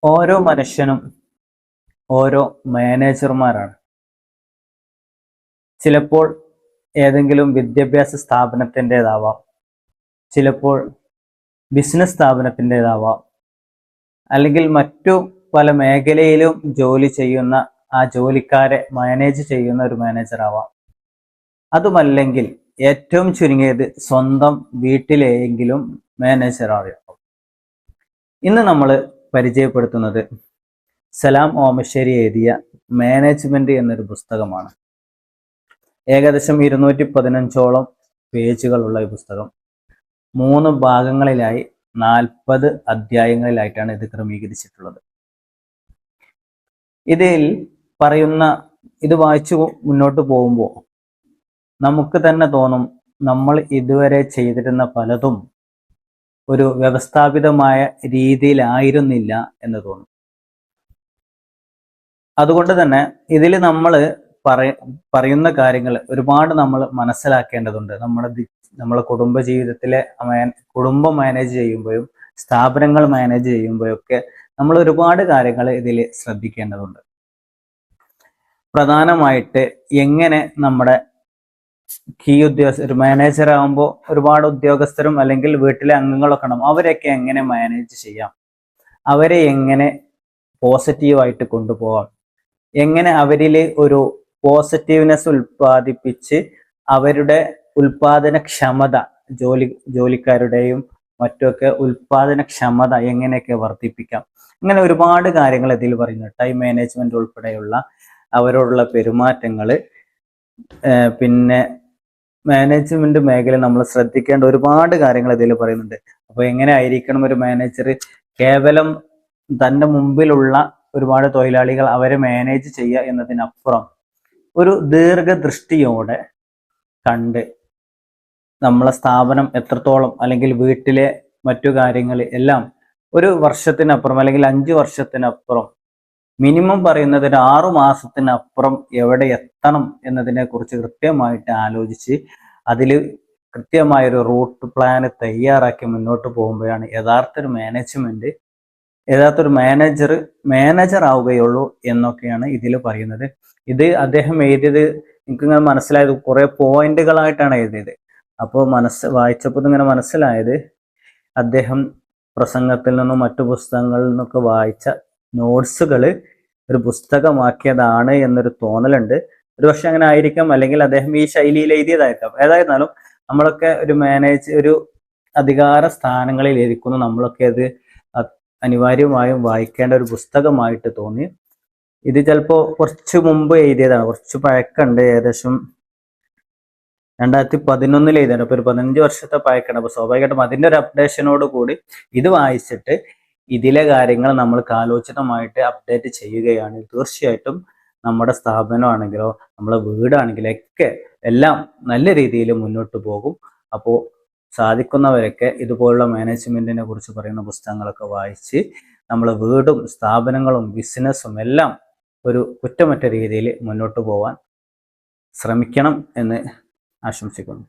ഓരോ മനുഷ്യനും ഓരോ മാനേജർമാരാണ്. ചിലപ്പോൾ ഏതെങ്കിലും വിദ്യാഭ്യാസ സ്ഥാപനത്തിൻ്റെതാവാം, ചിലപ്പോൾ ബിസിനസ് സ്ഥാപനത്തിൻ്റെതാവാം, അല്ലെങ്കിൽ മറ്റു പല മേഖലയിലും ജോലി ചെയ്യുന്ന ആ ജോലിക്കാരെ മാനേജ് ചെയ്യുന്ന ഒരു മാനേജർ ആവാം. അതുമല്ലെങ്കിൽ ഏറ്റവും ചുരുങ്ങിയത് സ്വന്തം വീട്ടിലെയെങ്കിലും മാനേജർ ആവാം. ഇന്ന് നമ്മൾ പരിചയപ്പെടുത്തുന്നത് സലാം ഓമശ്ശേരി എഴുതിയ മാനേജ്മെന്റ് എന്നൊരു പുസ്തകമാണ്. ഏകദേശം 215ഓളം പേജുകളുള്ള ഈ പുസ്തകം 3 ഭാഗങ്ങളിലായി 40 അധ്യായങ്ങളിലായിട്ടാണ് ഇത് ക്രമീകരിച്ചിട്ടുള്ളത്. ഇതിൽ പറയുന്ന ഇത് വായിച്ചു മുന്നോട്ട് പോകുമ്പോൾ നമുക്ക് തന്നെ തോന്നും നമ്മൾ ഇതുവരെ ചെയ്തിരുന്ന പലതും ഒരു വ്യവസ്ഥാപിതമായ രീതിയിലായിരുന്നില്ല എന്ന് തോന്നും. അതുകൊണ്ട് തന്നെ ഇതിൽ നമ്മൾ പറയുന്ന കാര്യങ്ങൾ ഒരുപാട് നമ്മൾ മനസ്സിലാക്കേണ്ടതുണ്ട്. നമ്മളെ കുടുംബ ജീവിതത്തിലെ കുടുംബം മാനേജ് ചെയ്യുമ്പോഴും സ്ഥാപനങ്ങൾ മാനേജ് ചെയ്യുമ്പോഴൊക്കെ നമ്മൾ ഒരുപാട് കാര്യങ്ങൾ ഇതിൽ ശ്രദ്ധിക്കേണ്ടതുണ്ട്. പ്രധാനമായിട്ട് എങ്ങനെ നമ്മുടെ ഒരു മാനേജർ ആകുമ്പോൾ ഒരുപാട് ഉദ്യോഗസ്ഥരും അല്ലെങ്കിൽ വീട്ടിലെ അംഗങ്ങളൊക്കെ ഉണ്ടാവും. അവരെയൊക്കെ എങ്ങനെ മാനേജ് ചെയ്യാം, അവരെ എങ്ങനെ പോസിറ്റീവായിട്ട് കൊണ്ടുപോകാം, എങ്ങനെ അവരിൽ ഒരു പോസിറ്റീവ്നെസ് ഉൽപ്പാദിപ്പിച്ച് അവരുടെ ഉൽപാദനക്ഷമത ജോലിക്കാരുടെയും മറ്റൊക്കെ ഉൽപാദനക്ഷമത എങ്ങനെയൊക്കെ വർദ്ധിപ്പിക്കാം. അങ്ങനെ ഒരുപാട് കാര്യങ്ങൾ ഇതിൽ പറയുന്നു. ടൈം മാനേജ്മെന്റ് ഉൾപ്പെടെയുള്ള അവരോടുള്ള പെരുമാറ്റങ്ങൾ, പിന്നെ മാനേജ്മെന്റ് മേഖല നമ്മൾ ശ്രദ്ധിക്കേണ്ട ഒരുപാട് കാര്യങ്ങൾ ഇതിൽ പറയുന്നുണ്ട്. അപ്പോൾ എങ്ങനെ ആയിരിക്കണം ഒരു മാനേജർ? കേവലം തൻ്റെ മുമ്പിലുള്ള ഒരുപാട് തൊഴിലാളികൾ അവരെ മാനേജ് ചെയ്യുക എന്നതിനപ്പുറം ഒരു ദീർഘദൃഷ്ടിയോടെ കണ്ട് നമ്മളെ സ്ഥാപനം എത്രത്തോളം അല്ലെങ്കിൽ വീട്ടിലെ മറ്റു കാര്യങ്ങൾ എല്ലാം ഒരു വർഷത്തിനപ്പുറം അല്ലെങ്കിൽ 5 വർഷത്തിനപ്പുറം, മിനിമം പറയുന്നത് ഒരു 6 മാസത്തിനപ്പുറം എവിടെ എത്തണം എന്നതിനെ കുറിച്ച് കൃത്യമായിട്ട് ആലോചിച്ച് അതിൽ കൃത്യമായൊരു റൂട്ട് പ്ലാൻ തയ്യാറാക്കി മുന്നോട്ട് പോകുമ്പോഴാണ് യഥാർത്ഥ മാനേജർ ആവുകയുള്ളൂ എന്നൊക്കെയാണ് ഇതിൽ പറയുന്നത്. ഇത് അദ്ദേഹം എഴുതിയത് എനിക്കിങ്ങനെ മനസ്സിലായത് കുറെ പോയിന്റുകളായിട്ടാണ് എഴുതിയത്. അപ്പോൾ വായിച്ചപ്പോൾ ഇങ്ങനെ മനസ്സിലായത് അദ്ദേഹം പ്രസംഗത്തിൽ നിന്നും മറ്റു പുസ്തകങ്ങളിൽ നിന്നൊക്കെ വായിച്ച നോട്ട്സുകൾ ഒരു പുസ്തകമാക്കിയതാണ് എന്നൊരു തോന്നലുണ്ട്. ഒരു പക്ഷെ അങ്ങനെ ആയിരിക്കാം, അല്ലെങ്കിൽ അദ്ദേഹം ഈ ശൈലിയിൽ എഴുതിയതായിരിക്കാം. ഏതായിരുന്നാലും നമ്മളൊക്കെ ഒരു അധികാര സ്ഥാനങ്ങളിൽ ഇരിക്കുന്നു, നമ്മളൊക്കെ അത് അനിവാര്യമായും വായിക്കേണ്ട ഒരു പുസ്തകമായിട്ട് തോന്നി. ഇത് ചിലപ്പോൾ കുറച്ച് മുമ്പ് എഴുതിയതാണ്, കുറച്ച് പഴക്കമുണ്ട്. ഏകദേശം 2011 എഴുതിയാണ്. അപ്പോൾ ഒരു 15 വർഷത്തെ പഴക്കമുണ്ട്. അപ്പോൾ സ്വാഭാവികമായിട്ടും അതിൻ്റെ ഒരു അപ്ഡേഷനോട് കൂടി ഇത് വായിച്ചിട്ട് ഇതിലെ കാര്യങ്ങൾ നമ്മൾ കാലോചിതമായിട്ട് അപ്ഡേറ്റ് ചെയ്യുകയാണ്. തീർച്ചയായിട്ടും നമ്മുടെ സ്ഥാപനമാണെങ്കിലോ നമ്മളെ വീടാണെങ്കിലോ ഒക്കെ എല്ലാം നല്ല രീതിയിൽ മുന്നോട്ട് പോകും. അപ്പോൾ സാധിക്കുന്നവരൊക്കെ ഇതുപോലുള്ള മാനേജ്മെന്റിനെ കുറിച്ച് പറയുന്ന പുസ്തകങ്ങളൊക്കെ വായിച്ച് നമ്മളെ വീടും സ്ഥാപനങ്ങളും ബിസിനസ്സും എല്ലാം ഒരു കുറ്റമറ്റ രീതിയിൽ മുന്നോട്ട് പോകാൻ ശ്രമിക്കണം എന്ന് ആശംസിക്കുന്നു.